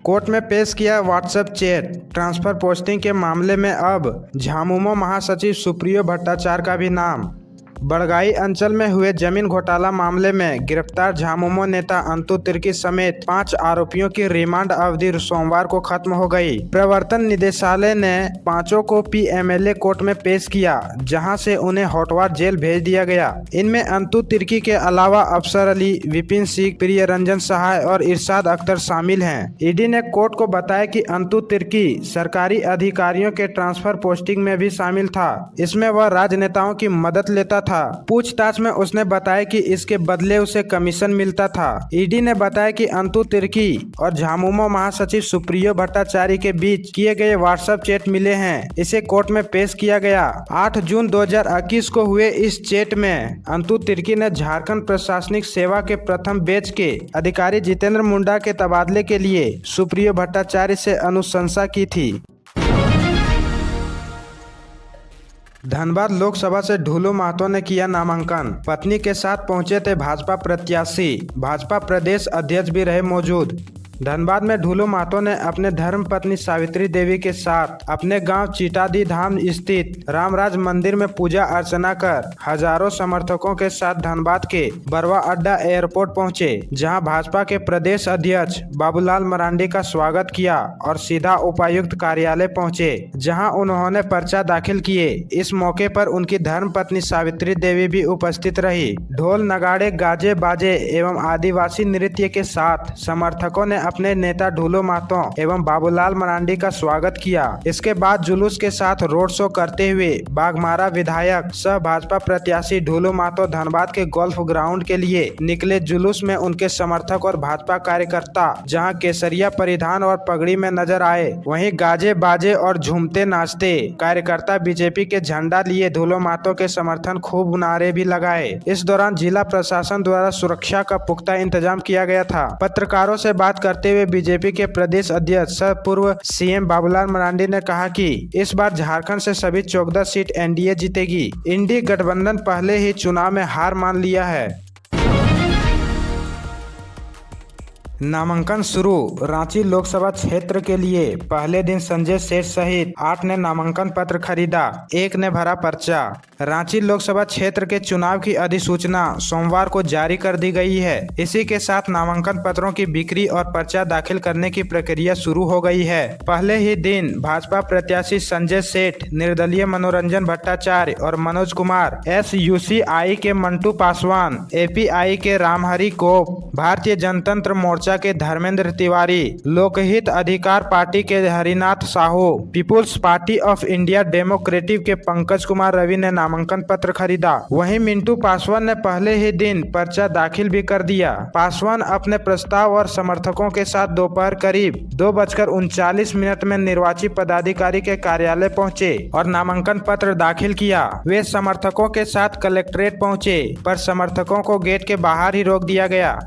Court में पेश किया व्हाट्सएप चैट। ट्रांसफर पोस्टिंग के मामले में अब झामुमो महासचिव सुप्रियो भट्टाचार्य का भी नाम। बड़गाई अंचल में हुए जमीन घोटाला मामले में गिरफ्तार झामुमो नेता अंतु तिर्की समेत 5 आरोपियों की रिमांड अवधि सोमवार को खत्म हो गई। प्रवर्तन निदेशालय ने पांचों को पीएमएलए कोर्ट में पेश किया, जहां से उन्हें होटवार जेल भेज दिया गया। इनमें अंतु तिर्की के अलावा अफसर अली, विपिन सिंह, प्रिय रंजन सहाय और इरशाद अख्तर शामिल हैं। ईडी ने कोर्ट को बताया कि अंतु तिर्की सरकारी अधिकारियों के ट्रांसफर पोस्टिंग में भी शामिल था। इसमें वह राजनेताओं की मदद लेता था। पूछताछ में उसने बताया कि इसके बदले उसे कमीशन मिलता था। ईडी ने बताया कि अंतु तिर्की और झामुमो महासचिव सुप्रियो भट्टाचार्य के बीच किए गए व्हाट्सएप चैट मिले हैं। इसे कोर्ट में पेश किया गया। 8 जून 2021 को हुए इस चैट में अंतु तिर्की ने झारखंड प्रशासनिक सेवा के प्रथम बैच के अधिकारी जितेंद्र मुंडा के तबादले के लिए सुप्रियो भट्टाचार्य से अनुशंसा की थी। धनबाद लोकसभा से ढूलू महतो ने किया नामांकन। पत्नी के साथ पहुंचे थे भाजपा प्रत्याशी। भाजपा प्रदेश अध्यक्ष भी रहे मौजूद। धनबाद में ढूलू महतो ने अपने धर्म पत्नी सावित्री देवी के साथ अपने गांव चीटादी धाम स्थित रामराज मंदिर में पूजा अर्चना कर हजारों समर्थकों के साथ धनबाद के बरवा अड्डा एयरपोर्ट पहुंचे, जहां भाजपा के प्रदेश अध्यक्ष बाबूलाल मरांडी का स्वागत किया और सीधा उपायुक्त कार्यालय पहुंचे, जहां उन्होंने पर्चा दाखिल किए। इस मौके पर उनकी धर्म पत्नी सावित्री देवी भी उपस्थित रही। ढोल नगाड़े, गाजे बाजे एवं आदिवासी नृत्य के साथ समर्थकों ने अपने नेता ढूलू महतो एवं बाबूलाल मरांडी का स्वागत किया। इसके बाद जुलूस के साथ रोड शो करते हुए बाघमारा विधायक सह भाजपा प्रत्याशी ढूलू महतो धनबाद के गोल्फ ग्राउंड के लिए निकले। जुलूस में उनके समर्थक और भाजपा कार्यकर्ता जहां केसरिया परिधान और पगड़ी में नजर आए, वहीं गाजे बाजे और झूमते नाचते कार्यकर्ता बीजेपी के झंडा लिए ढूलू महतो के समर्थन खूब नारे भी लगाए। इस दौरान जिला प्रशासन द्वारा सुरक्षा का पुख्ता इंतजाम किया गया था। पत्रकारों से बात करते हुए बीजेपी के प्रदेश अध्यक्ष सह पूर्व सीएम बाबूलाल मरांडी ने कहा कि इस बार झारखंड से सभी 14 सीट एनडीए जीतेगी। इंडी गठबंधन पहले ही चुनाव में हार मान लिया है। नामांकन शुरू। रांची लोकसभा क्षेत्र के लिए पहले दिन संजय सेठ सहित 8 ने नामांकन पत्र खरीदा, 1 ने भरा पर्चा। रांची लोकसभा क्षेत्र के चुनाव की अधिसूचना सोमवार को जारी कर दी गई है। इसी के साथ नामांकन पत्रों की बिक्री और पर्चा दाखिल करने की प्रक्रिया शुरू हो गई है। पहले ही दिन भाजपा प्रत्याशी संजय सेठ, निर्दलीय मनोरंजन भट्टाचार्य और मनोज कुमार, SUCI के मंटू पासवान, API के रामहरि कोप, भारतीय जनतंत्र मोर्चा के धर्मेंद्र तिवारी, लोकहित अधिकार पार्टी के Harinath Sahu, People's party of India democratic के पंकज कुमार रवि ने नामांकन पत्र खरीदा। वहीं मिंटू पासवान ने पहले ही दिन पर्चा दाखिल भी कर दिया। पासवान अपने प्रस्ताव और समर्थकों के साथ दोपहर करीब 2:39 में निर्वाचित पदाधिकारी के कार्यालय पहुंचे और नामांकन पत्र दाखिल किया। वे समर्थकों के साथ कलेक्ट्रेट पहुंचे, पर समर्थकों को गेट के बाहर ही रोक दिया गया।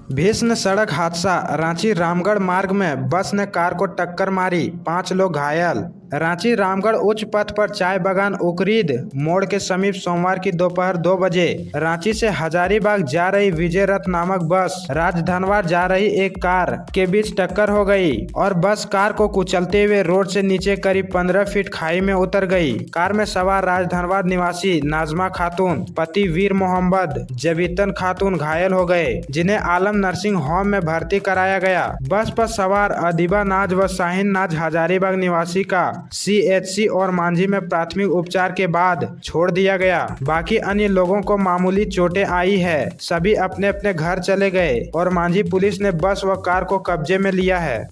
भीषण सड़क हादसा। रांची रामगढ़ मार्ग में बस ने कार को टक्कर मारी, 5 लोग घायल। रांची रामगढ़ उच्च पथ पर चाय बागान उकरीद मोड़ के समीप सोमवार की दोपहर 2 बजे रांची से हजारीबाग जा रही विजय रथ नामक बस राजधनवार जा रही एक कार के बीच टक्कर हो गई और बस कार को कुचलते हुए रोड से नीचे करीब 15 फीट खाई में उतर गई। कार में सवार राजधनवार निवासी नाजमा खातून, पति वीर मोहम्मद जबीतन खातून घायल हो गए, जिन्हें आलम नर्सिंग होम में भर्ती कराया गया। बस पर सवार अदीबा नाज व शाहीन नाज हजारीबाग निवासी का CHC और मांझी में प्राथमिक उपचार के बाद छोड़ दिया गया। बाकी अन्य लोगों को मामूली चोटें आई है। सभी अपने अपने घर चले गए और मांझी पुलिस ने बस व कार को कब्जे में लिया है।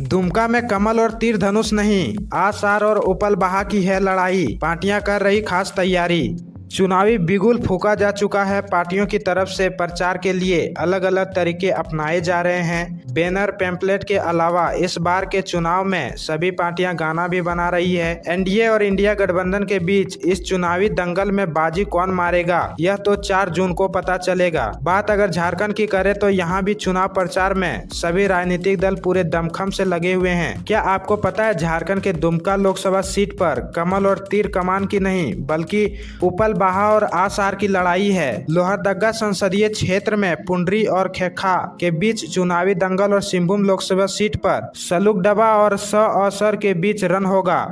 दुमका में कमल और तीर धनुष नहीं, आसार और उपल बहा की है लड़ाई। पार्टियां कर रही खास तैयारी। चुनावी बिगुल फूका जा चुका है। पार्टियों की तरफ से प्रचार के लिए अलग अलग तरीके अपनाए जा रहे हैं। बैनर, पैम्पलेट के अलावा इस बार के चुनाव में सभी पार्टियां गाना भी बना रही है। एनडीए और इंडिया गठबंधन के बीच इस चुनावी दंगल में बाजी कौन मारेगा, यह तो 4 जून को पता चलेगा। बात अगर झारखंड की करें तो यहाँ भी चुनाव प्रचार में सभी राजनीतिक दल पूरे दमखम से लगे हुए हैं। क्या आपको पता है झारखंड के दुमका लोकसभा सीट पर कमल और तीर कमान की नहीं बल्कि उपल बहा और आसार की लड़ाई है। लोहरदगा संसदीय क्षेत्र में पुंडरी और खेखा के बीच चुनावी दंगल और सिंहभूम लोकसभा सीट पर सलुकडबा और असर के बीच रन होगा।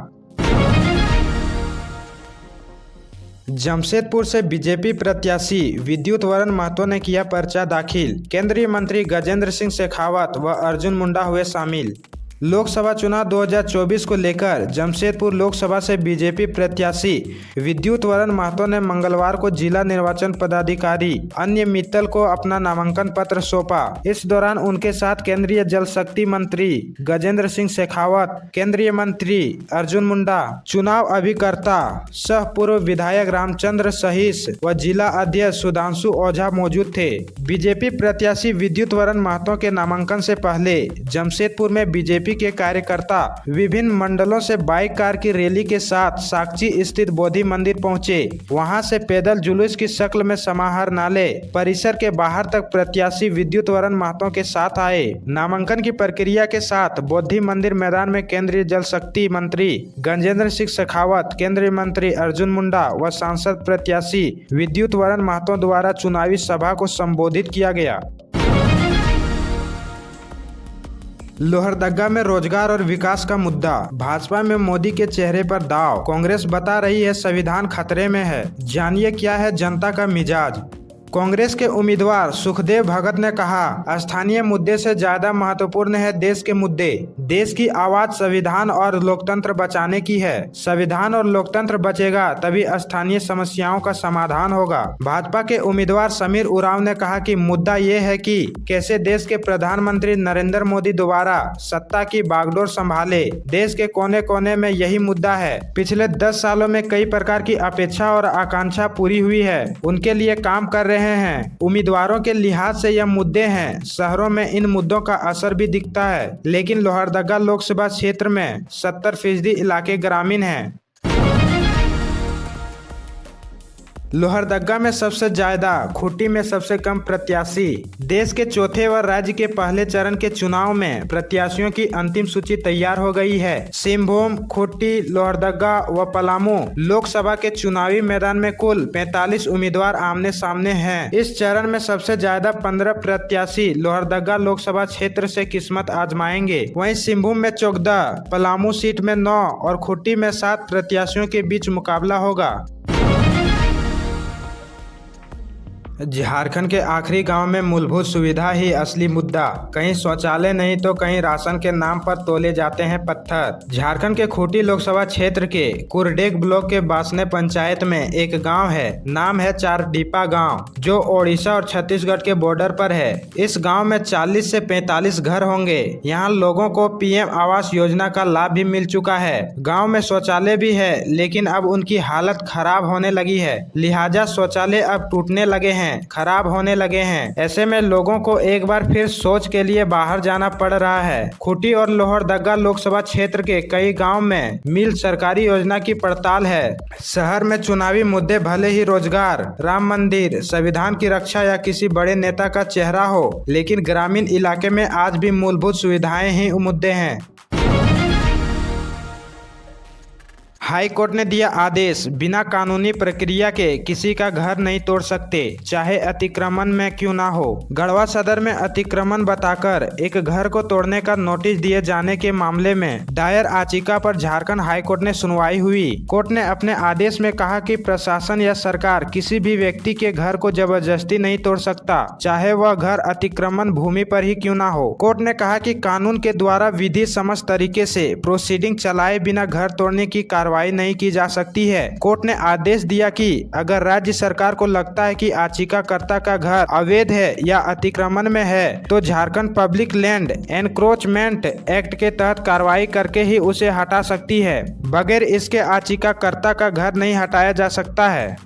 जमशेदपुर से बीजेपी प्रत्याशी विद्युत वरण महतो ने किया पर्चा दाखिल। केंद्रीय मंत्री गजेंद्र सिंह शेखावत व अर्जुन मुंडा हुए शामिल। लोकसभा चुनाव 2024 को लेकर जमशेदपुर लोकसभा से बीजेपी प्रत्याशी विद्युत वरण महतो ने मंगलवार को जिला निर्वाचन पदाधिकारी अन्य मित्तल को अपना नामांकन पत्र सौंपा। इस दौरान उनके साथ केंद्रीय जल शक्ति मंत्री गजेंद्र सिंह शेखावत, केंद्रीय मंत्री अर्जुन मुंडा, चुनाव अभिकर्ता सह पूर्व विधायक रामचंद्र सहिस व जिला अध्यक्ष सुधांशु ओझा मौजूद थे। बीजेपी प्रत्याशी विद्युत वरण महतो के नामांकन से पहले जमशेदपुर में बीजेपी के कार्यकर्ता विभिन्न मंडलों से बाइक कार की रैली के साथ साक्षी स्थित बोधि मंदिर पहुंचे। वहां से पैदल जुलूस की शक्ल में समाहरणालय परिसर के बाहर तक प्रत्याशी विद्युत वरण महतो के साथ आए। नामांकन की प्रक्रिया के साथ बोधि मंदिर मैदान में केंद्रीय जल शक्ति मंत्री गजेंद्र सिंह शेखावत, केंद्रीय मंत्री अर्जुन मुंडा व सांसद प्रत्याशी विद्युत वरण महतो द्वारा चुनावी सभा को संबोधित किया गया। लोहरदगा में रोजगार और विकास का मुद्दा, भाजपा में मोदी के चेहरे पर दाव, कांग्रेस बता रही है संविधान खतरे में है। जानिए क्या है जनता का मिजाज। कांग्रेस के उम्मीदवार सुखदेव भगत ने कहा, स्थानीय मुद्दे से ज्यादा महत्वपूर्ण है देश के मुद्दे। देश की आवाज संविधान और लोकतंत्र बचाने की है। संविधान और लोकतंत्र बचेगा तभी स्थानीय समस्याओं का समाधान होगा। भाजपा के उम्मीदवार समीर उरांव ने कहा कि मुद्दा ये है कि कैसे देश के प्रधानमंत्री नरेंद्र मोदी दोबारा सत्ता की बागडोर संभाले। देश के कोने कोने में यही मुद्दा है। पिछले 10 सालों में कई प्रकार की अपेक्षा और आकांक्षा पूरी हुई है, उनके लिए काम कर रहे हैं। उम्मीदवारों के लिहाज से यह मुद्दे हैं। शहरों में इन मुद्दों का असर भी दिखता है, लेकिन लोहरदगा लोकसभा क्षेत्र में 70% इलाके ग्रामीण हैं। लोहरदगा में सबसे ज्यादा, खूंटी में सबसे कम प्रत्याशी। देश के चौथे व राज्य के पहले चरण के चुनाव में प्रत्याशियों की अंतिम सूची तैयार हो गई है। सिंहभूम, खूंटी, लोहरदगा व पलामू लोकसभा के चुनावी मैदान में कुल 45 उम्मीदवार आमने सामने हैं। इस चरण में सबसे ज्यादा 15 प्रत्याशी लोहरदगा लोकसभा क्षेत्र से किस्मत आजमाएंगे। वहीं सिंहभूम में 14, पलामू सीट में 9 और खूंटी में 7 प्रत्याशियों के बीच मुकाबला होगा। झारखंड के आखिरी गांव में मूलभूत सुविधा ही असली मुद्दा। कहीं शौचालय नहीं तो कहीं राशन के नाम पर तोले जाते हैं पत्थर। झारखंड के खूंटी लोकसभा क्षेत्र के कुरडेग ब्लॉक के बासने पंचायत में एक गांव है, नाम है चारडीपा गांव, जो ओडिशा और छत्तीसगढ़ के बॉर्डर पर है। इस गाँव में 40 से 45 घर होंगे। यहाँ लोगों को PM आवास योजना का लाभ भी मिल चुका है। गाँव में शौचालय भी है, लेकिन अब उनकी हालत खराब होने लगी है। लिहाजा शौचालय अब टूटने लगे हैं, खराब होने लगे हैं। ऐसे में लोगों को एक बार फिर सोच के लिए बाहर जाना पड़ रहा है। खूंटी और लोहरदगा लोकसभा क्षेत्र के कई गांव में मिल सरकारी योजना की पड़ताल है। शहर में चुनावी मुद्दे भले ही रोजगार, राम मंदिर, संविधान की रक्षा या किसी बड़े नेता का चेहरा हो, लेकिन ग्रामीण इलाके में आज भी मूलभूत सुविधाएं ही मुद्दे हैं। हाई कोर्ट ने दिया आदेश, बिना कानूनी प्रक्रिया के किसी का घर नहीं तोड़ सकते, चाहे अतिक्रमण में क्यों ना हो। गढ़वा सदर में अतिक्रमण बताकर एक घर को तोड़ने का नोटिस दिए जाने के मामले में दायर याचिका पर झारखंड हाई कोर्ट ने सुनवाई हुई। कोर्ट ने अपने आदेश में कहा कि प्रशासन या सरकार किसी भी व्यक्ति के घर को जबरदस्ती नहीं तोड़ सकता, चाहे वह घर अतिक्रमण भूमि पर ही क्यों ना हो। कोर्ट ने कहा कि कानून के द्वारा विधि समस्त तरीके से प्रोसीडिंग चलाए बिना घर तोड़ने की कार्रवाई नहीं की जा सकती है। कोर्ट ने आदेश दिया कि अगर राज्य सरकार को लगता है कि याचिकाकर्ता का घर अवैध है या अतिक्रमण में है, तो Jharkhand public land encroachment act के तहत कार्रवाई करके ही उसे हटा सकती है। बगैर इसके याचिकाकर्ता का घर नहीं हटाया जा सकता है।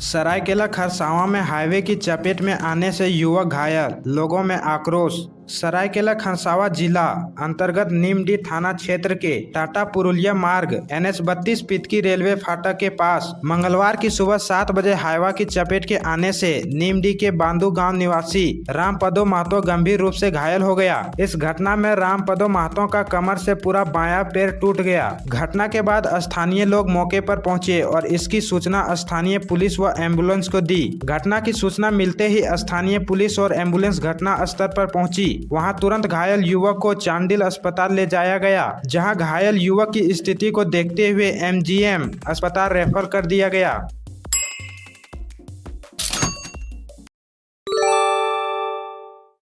सरायकेला खरसावां में हाईवे की चपेट में आने से युवक घायल, लोगों में आक्रोश। सरायकेला खरसावां जिला अंतर्गत नीमडी थाना क्षेत्र के टाटा पुरुलिया मार्ग NH-32 पितकी रेलवे फाटक के पास मंगलवार की सुबह 7 बजे हाईवा की चपेट के आने से नीमडी के बांदू गांव निवासी रामपदो महतो गंभीर रूप से घायल हो गया। इस घटना में रामपदो महतो का कमर से पूरा बायां पैर टूट गया। घटना के बाद स्थानीय लोग मौके पर पहुंचे और इसकी सूचना स्थानीय पुलिस व एम्बुलेंस को दी। घटना की सूचना मिलते ही स्थानीय पुलिस और एम्बुलेंस घटना स्थल पर पहुंची। वहां तुरंत घायल युवक को चांडिल अस्पताल ले जाया गया, जहां घायल युवक की स्थिति को देखते हुए MGM अस्पताल रेफर कर दिया गया।